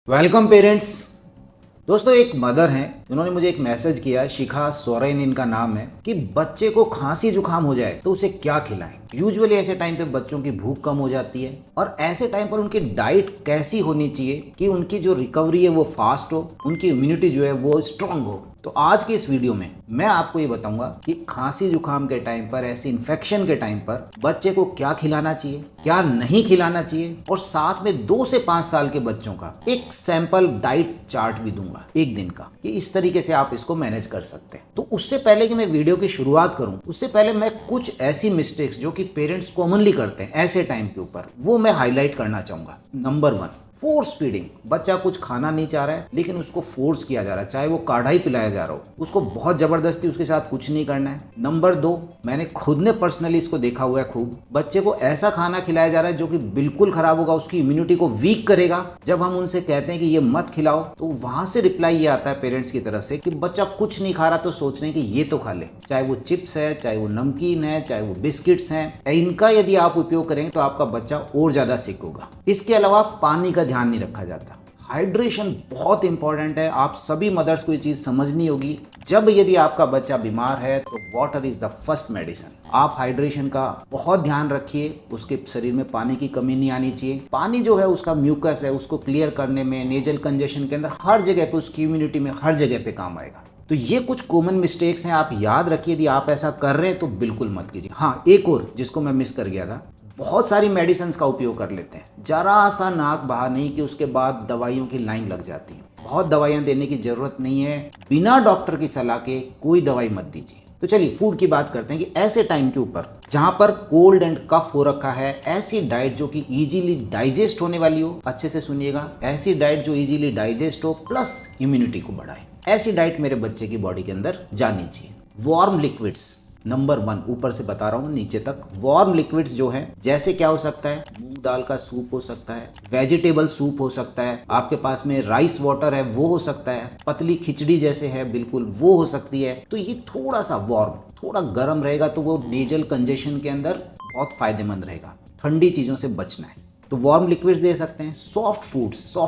Welcome parents. दोस्तों, एक mother हैं, उन्होंने मुझे एक मैसेज किया, शिखा सोरेन इनका नाम है, कि बच्चे को खांसी जुकाम हो जाए तो उसे क्या खिलाएं। यूजुअली ऐसे टाइम पे बच्चों की भूख कम हो जाती है और ऐसे टाइम पर उनकी डाइट कैसी होनी चाहिए कि उनकी जो रिकवरी है वो फास्ट हो, उनकी इम्यूनिटी जो है वो स्ट्रांग हो। तो आज के इस वीडियो में मैं आपको ये बताऊंगा कि खांसी जुकाम के टाइम पर, ऐसे इन्फेक्शन के टाइम पर बच्चे को क्या खिलाना चाहिए, क्या नहीं खिलाना चाहिए, और साथ में 2 से 5 साल के बच्चों का एक सैंपल डाइट चार्ट भी दूंगा एक दिन का, कि इस तरीके से आप इसको मैनेज कर सकते हैं। तो उससे पहले कि मैं वीडियो की शुरुआत करूं, उससे पहले मैं कुछ ऐसी मिस्टेक्स जो कि पेरेंट्स कॉमनली करते हैं ऐसे टाइम के ऊपर, वो मैं हाईलाइट करना चाहूंगा। Number 1, force feeding. बच्चा कुछ खाना नहीं चाह रहा है लेकिन उसको फोर्स किया जा रहा है, चाहे वो काढ़ा ही पिलाया जा रहा हो, उसको बहुत जबरदस्ती उसके साथ कुछ नहीं करना है। नंबर 2, मैंने खुद ने पर्सनली इसको देखा हुआ है खूब, बच्चे को ऐसा खाना खिलाया जा रहा है जो कि बिल्कुल खराब होगा, उसकी इम्यूनिटी को वीक करेगा। जब हम उनसे कहते हैं कि ये मत खिलाओ तो वहां से रिप्लाई ये आता है पेरेंट्स की तरफ से कि बच्चा कुछ नहीं खा रहा तो सोच रहे हैं कि ये तो खा ले, चाहे वो चिप्स है, चाहे वो नमकीन है, चाहे वो बिस्किट्स हैं। इनका यदि आप उपयोग करेंगे तो आपका बच्चा और ज्यादा सिक होगा। इसके अलावा पानी का ध्यान नहीं रखा जाता। हाइड्रेशन बहुत इंपॉर्टेंट है, आप सभी मदर्स को ये चीज समझनी होगी। जब यदि आपका बच्चा बीमार है तो water is the first medicine. आप हाइड्रेशन का बहुत ध्यान रखिए, उसके शरीर में पानी की कमी नहीं आनी चाहिए। पानी जो है उसका म्यूकस है, उसको क्लियर करने में, नेजल कंजेशन के अंदर, हर जगह पे, उसकी इम्यूनिटी में हर जगह पे काम आएगा। तो ये कुछ कॉमन मिस्टेक्स हैं, आप याद रखिए। यदि आप ऐसा कर रहे हैं तो बिल्कुल मत कीजिए। हाँ, एक और जिसको मैं मिस कर गया था, बहुत सारी मेडिसिन का उपयोग कर लेते हैं, जरा सा नाक बाहर नहीं कि उसके बाद दवाइयों की लाइन लग जाती है। बहुत दवाइयां देने की जरूरत नहीं है, बिना डॉक्टर की सलाह के कोई दवाई मत दीजिए। तो चलिए फूड की बात करते हैं कि ऐसे टाइम के ऊपर जहां पर कोल्ड एंड कफ हो रखा है, ऐसी डाइट जो कि इजीली डाइजेस्ट होने वाली हो, अच्छे से सुनिएगा, ऐसी डाइट जो इजीली डाइजेस्ट हो प्लस इम्यूनिटी को बढ़ाए, ऐसी डाइट मेरे बच्चे की बॉडी के अंदर जानी चाहिए। वार्म लिक्विड्स नंबर 1, ऊपर से बता रहा हूँ नीचे तक। वार्म लिक्विड्स जो है, जैसे क्या हो सकता है, मूंग दाल का सूप हो सकता है, वेजिटेबल सूप हो सकता है, आपके पास में राइस वाटर है वो हो सकता है, पतली खिचड़ी जैसे है बिल्कुल वो हो सकती है। तो ये थोड़ा सा वार्म, थोड़ा गर्म रहेगा तो वो नेजल कंजेशन के अंदर बहुत फायदेमंद रहेगा। ठंडी चीजों से बचना है तो वार्म लिक्विड्स दे सकते हैं। सॉफ्ट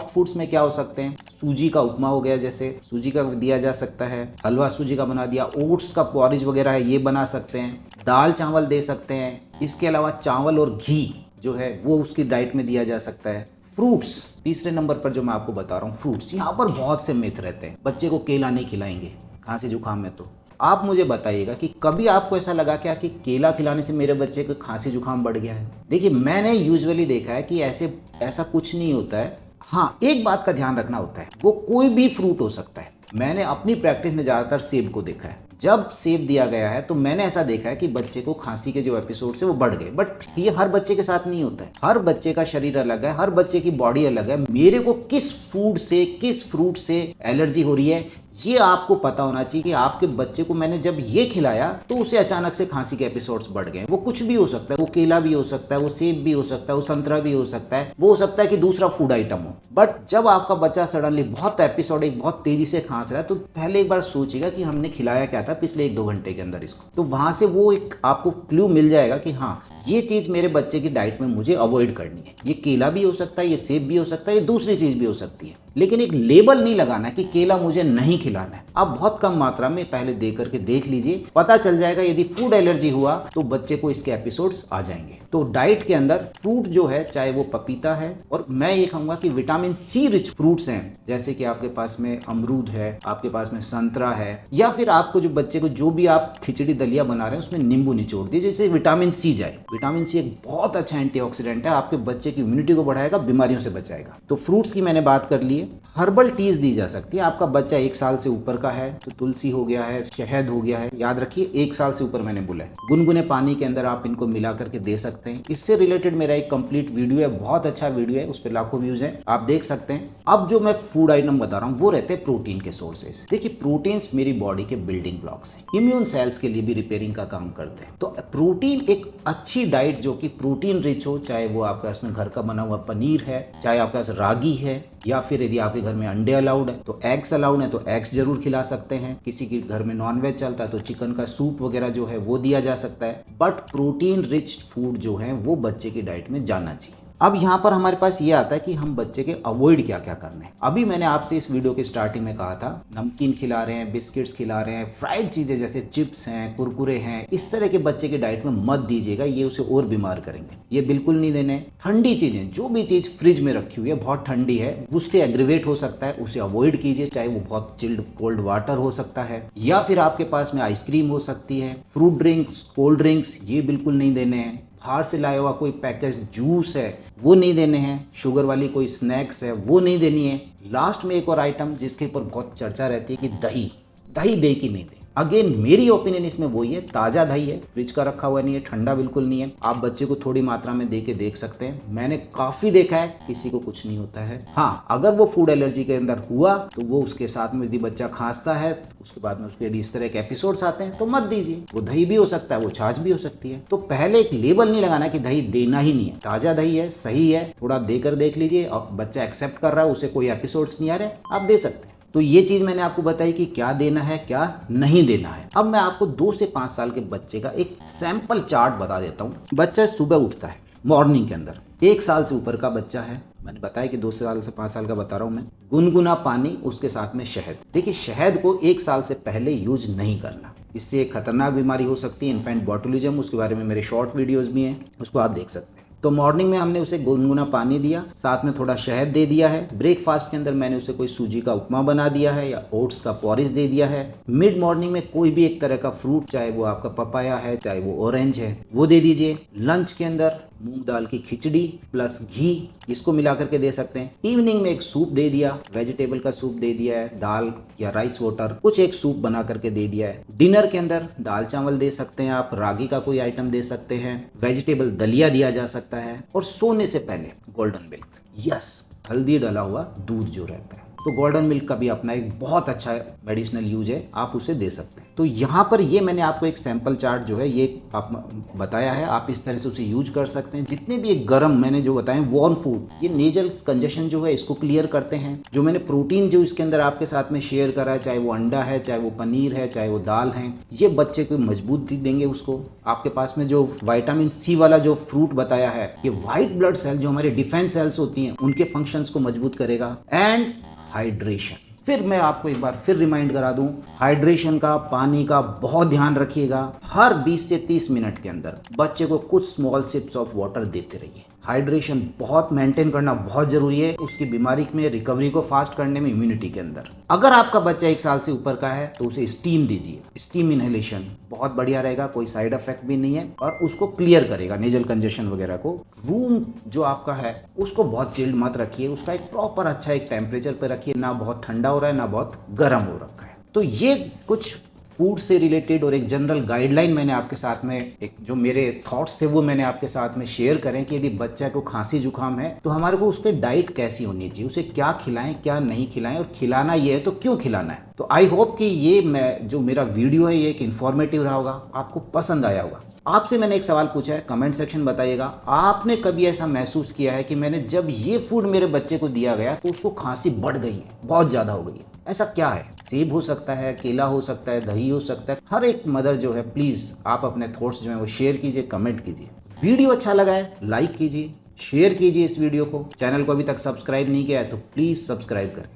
फूड्स में क्या हो सकते हैं, सूजी का उपमा हो गया, जैसे सूजी का दिया जा सकता है, हलवा सूजी का बना दिया, ओट्स का पॉरिज वगैरह है ये बना सकते हैं, दाल चावल दे सकते हैं। इसके अलावा चावल और घी जो है वो उसकी डाइट में दिया जा सकता है। फ्रूट्स, तीसरे नंबर पर जो मैं आपको बता रहा हूँ, फ्रूट्स। यहाँ पर बहुत से मिथ रहते हैं, बच्चे को केला नहीं खिलाएंगे खांसी जुकाम में। तो आप मुझे बताइएगा कि कभी आपको ऐसा लगा क्या कि केला खिलाने से मेरे बच्चे को खांसी जुकाम बढ़ गया है? देखिए, मैंने यूजुअली देखा है कि ऐसा कुछ नहीं होता है। हाँ, एक बात का ध्यान रखना होता है, वो कोई भी फ्रूट हो सकता है। मैंने अपनी प्रैक्टिस में ज्यादातर सेब को देखा है। जब सेब दिया गया है तो मैंने ऐसा देखा है कि बच्चे को खांसी के जो एपिसोड्स है वो बढ़ गए। बट ये हर बच्चे के साथ नहीं होता है, हर बच्चे का शरीर अलग है, हर बच्चे की बॉडी अलग है। मेरे को किस फूड से, किस फ्रूट से एलर्जी हो रही है ये आपको पता होना चाहिए कि आपके बच्चे को मैंने जब ये खिलाया तो उसे अचानक से खांसी के एपिसोड्स बढ़ गए। वो कुछ भी हो सकता है, वो केला भी हो सकता है, वो सेब भी हो सकता है, वो संतरा भी हो सकता है, वो हो सकता है कि दूसरा फूड आइटम हो। बट जब आपका बच्चा सडनली बहुत एपिसोडिक, बहुत तेजी से खांस रहा है तो पहले एक बार सोचिएगा कि हमने खिलाया क्या था पिछले 1-2 घंटे के अंदर इसको। तो वहां से वो एक आपको क्लू मिल जाएगा कि हाँ, ये चीज मेरे बच्चे की डाइट में मुझे अवॉइड करनी है। ये केला भी हो सकता है, ये सेब भी हो सकता है, ये दूसरी चीज भी हो सकती है, लेकिन एक लेबल नहीं लगाना कि केला मुझे नहीं खिलाना है। आप बहुत कम मात्रा में पहले दे करके देख लीजिए, पता चल जाएगा। यदि फूड एलर्जी हुआ तो बच्चे को इसके एपिसोड्स आ जाएंगे। तो डाइट के अंदर फ्रूट जो है, चाहे वो पपीता है, और मैं ये कहूंगा कि विटामिन सी रिच फ्रूट्स हैं, जैसे कि आपके पास में अमरूद है, आपके पास में संतरा है, या फिर आपको जो बच्चे को जो भी आप खिचड़ी दलिया बना रहे हैं उसमें नींबू निचोड़ दीजिए, जैसे विटामिन सी जाए। विटामिन सी एक बहुत अच्छा एंटीऑक्सीडेंट है, आपके बच्चे की इम्यूनिटी को बढ़ाएगा, बीमारियों से बचाएगा। तो फ्रूट्स की मैंने बात कर ली है। हर्बल टीज दी जा सकती है। आपका बच्चा 1 साल से ऊपर का है तो तुलसी हो गया है, शहद हो गया है, याद रखिए 1 साल से ऊपर मैंने बोला है। गुनगुने पानी के अंदर आप इनको मिला करके दे सकते हैं। इससे रिलेटेड मेरा एक कंप्लीट वीडियो है, बहुत अच्छा वीडियो है, उस पर लाखों व्यूज हैं, आप देख सकते हैं। अब जो मैं फूड आइटम बता रहा हूँ वो रहते हैं प्रोटीन के सोर्सेज। देखिए, प्रोटीन्स मेरी बॉडी के बिल्डिंग ब्लॉक्स हैं, इम्यून सेल्स के लिए भी रिपेयरिंग का काम करते हैं। तो प्रोटीन, एक अच्छी डाइट जो कि प्रोटीन रिच हो, चाहे वो आपके पास में घर का बना हुआ पनीर है, चाहे आपके पास रागी है, या फिर यदि आपके घर में अंडे अलाउड है तो एग्स अलाउड है तो एग्स जरूर खिला सकते हैं। किसी के घर में नॉनवेज चलता है तो चिकन का सूप वगैरह जो है वो दिया जा सकता है। बट प्रोटीन रिच फूड जो है वो बच्चे की डाइट में जाना चाहिए। अब यहाँ पर हमारे पास ये आता है कि हम बच्चे के अवॉइड क्या क्या करने हैं। अभी मैंने आपसे इस वीडियो के स्टार्टिंग में कहा था नमकीन खिला रहे हैं, बिस्किट्स खिला रहे हैं, फ्राइड चीजें जैसे चिप्स हैं, कुरकुरे हैं, इस तरह के बच्चे के डाइट में मत दीजिएगा, ये उसे और बीमार करेंगे। ये बिल्कुल नहीं देने। ठंडी चीजें, जो भी चीज फ्रिज में रखी हुई है बहुत ठंडी है, उससे एग्रीवेट हो सकता है, उसे अवॉइड कीजिए। चाहे वो बहुत चिल्ड कोल्ड वाटर हो सकता है या फिर आपके पास में आइसक्रीम हो सकती है, फ्रूट ड्रिंक्स, कोल्ड ड्रिंक्स, ये बिल्कुल नहीं देने हैं। बाहर से लाया हुआ कोई पैकेज जूस है वो नहीं देने हैं। शुगर वाली कोई स्नैक्स है वो नहीं देनी है। लास्ट में एक और आइटम जिसके ऊपर बहुत चर्चा रहती है कि दही, दही दे कि नहीं दे। अगेन मेरी ओपिनियन इसमें वही है, ताजा दही है, फ्रिज का रखा हुआ नहीं है, ठंडा बिल्कुल नहीं है। आप बच्चे को थोड़ी मात्रा में दे के देख सकते हैं। मैंने काफी देखा है, किसी को कुछ नहीं होता है। हाँ, अगर वो फूड एलर्जी के अंदर हुआ तो वो उसके साथ में यदि बच्चा खांसता है तो उसके बाद में उसके यदि इस तरह के एपिसोड्स आते हैं तो मत दीजिए। वो दही भी हो सकता है, वो छाछ भी हो सकती है। तो पहले एक लेबल नहीं लगाना कि दही देना ही नहीं है। ताजा दही है, सही है, थोड़ा देकर देख लीजिए और बच्चा एक्सेप्ट कर रहा है, उसे कोई एपिसोड्स नहीं आ रहे, आप दे सकते हैं। तो ये चीज मैंने आपको बताई कि क्या देना है क्या नहीं देना है। अब मैं आपको 2 से 5 साल के बच्चे का एक सैंपल चार्ट बता देता हूँ। बच्चा सुबह उठता है मॉर्निंग के अंदर, 1 साल से ऊपर का बच्चा है, मैंने बताया कि 2 साल से 5 साल का बता रहा हूँ मैं। गुनगुना पानी, उसके साथ में शहद। देखिए शहद को 1 साल से पहले यूज नहीं करना, इससे एक खतरनाक बीमारी हो सकती है, इन्फेंट बॉटुलिज्म। उसके बारे में मेरे शॉर्ट वीडियोज भी हैं, उसको आप देख सकते हैं। तो मॉर्निंग में हमने उसे गुनगुना पानी दिया, साथ में थोड़ा शहद दे दिया है। ब्रेकफास्ट के अंदर मैंने उसे कोई सूजी का उपमा बना दिया है या ओट्स का पॉरिज दे दिया है। मिड मॉर्निंग में कोई भी एक तरह का फ्रूट, चाहे वो आपका पपाया है, चाहे वो ऑरेंज है, वो दे दीजिए। लंच के अंदर मूंग दाल की खिचड़ी प्लस घी, इसको मिला करके दे सकते हैं। इवनिंग में एक सूप दे दिया, वेजिटेबल का सूप दे दिया है, दाल या राइस वाटर कुछ एक सूप बना करके दे दिया है। डिनर के अंदर दाल चावल दे सकते हैं आप, रागी का कोई आइटम दे सकते हैं, वेजिटेबल दलिया दिया जा सकता है। और सोने से पहले गोल्डन मिल्क, यस, हल्दी डाला हुआ दूध जो रहता है, तो गोल्डन मिल्क का भी अपना एक बहुत अच्छा मेडिसिनल यूज है, आप उसे दे सकते हैं। तो यहाँ पर ये मैंने आपको एक सैंपल चार्ट जो है ये आप बताया है, आप इस तरह से उसे यूज कर सकते हैं। जितने भी एक गर्म मैंने जो बताए वार्म फूड, ये नेजल कंजेशन जो है इसको क्लियर करते हैं। जो मैंने प्रोटीन जो इसके अंदर आपके साथ में शेयर करा है, चाहे वो अंडा है, चाहे वो पनीर है, चाहे वो दाल है, ये बच्चे को मजबूती देंगे। उसको आपके पास में जो विटामिन सी वाला जो फ्रूट बताया है, ये व्हाइट ब्लड सेल जो हमारे डिफेंस सेल्स होती हैं उनके फंक्शंस को मजबूत करेगा। एंड हाइड्रेशन, फिर मैं आपको एक बार फिर रिमाइंड करा दूं, हाइड्रेशन का, पानी का बहुत ध्यान रखिएगा। हर 20 से 30 मिनट के अंदर बच्चे को कुछ स्मॉल सिप्स ऑफ वाटर देते रहिए। हाइड्रेशन बहुत मेंटेन करना बहुत जरूरी है, उसकी बीमारी में रिकवरी को फास्ट करने में, इम्यूनिटी के अंदर। अगर आपका बच्चा 1 साल से ऊपर का है तो उसे स्टीम दीजिए, स्टीम इनहेलेशन बहुत बढ़िया रहेगा, कोई साइड इफेक्ट भी नहीं है और उसको क्लियर करेगा नेजल कंजेशन वगैरह को। रूम जो आपका है उसको बहुत चिल्ड मत रखिए, उसका एक प्रॉपर अच्छा एक टेम्परेचर पे रखिए, ना बहुत ठंडा हो रहा है ना बहुत गर्म हो रखा है। तो ये कुछ फूड से रिलेटेड और एक जनरल गाइडलाइन मैंने आपके साथ में, एक जो मेरे थॉट्स थे वो मैंने आपके साथ में शेयर करें कि यदि बच्चा को खांसी जुकाम है तो हमारे को उसके डाइट कैसी होनी चाहिए, उसे क्या खिलाएं क्या नहीं खिलाएं, और खिलाना ये है तो क्यों खिलाना है। तो आई होप कि ये मैं जो मेरा वीडियो है ये एक इन्फॉर्मेटिव रहा होगा, आपको पसंद आया होगा। आपसे मैंने एक सवाल पूछा है, कमेंट सेक्शन बताइएगा, आपने कभी ऐसा महसूस किया है कि मैंने जब ये फूड मेरे बच्चे को दिया गया तो उसको खांसी बढ़ गई है, बहुत ज्यादा हो गई है? ऐसा क्या है? सेब हो सकता है, केला हो सकता है, दही हो सकता है। हर एक मदर जो है प्लीज आप अपने थॉट्स जो है वो शेयर कीजिए, कमेंट कीजिए। वीडियो अच्छा लगा है लाइक कीजिए, शेयर कीजिए इस वीडियो को। चैनल को अभी तक सब्सक्राइब नहीं किया है तो प्लीज सब्सक्राइब करें।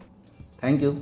Thank you.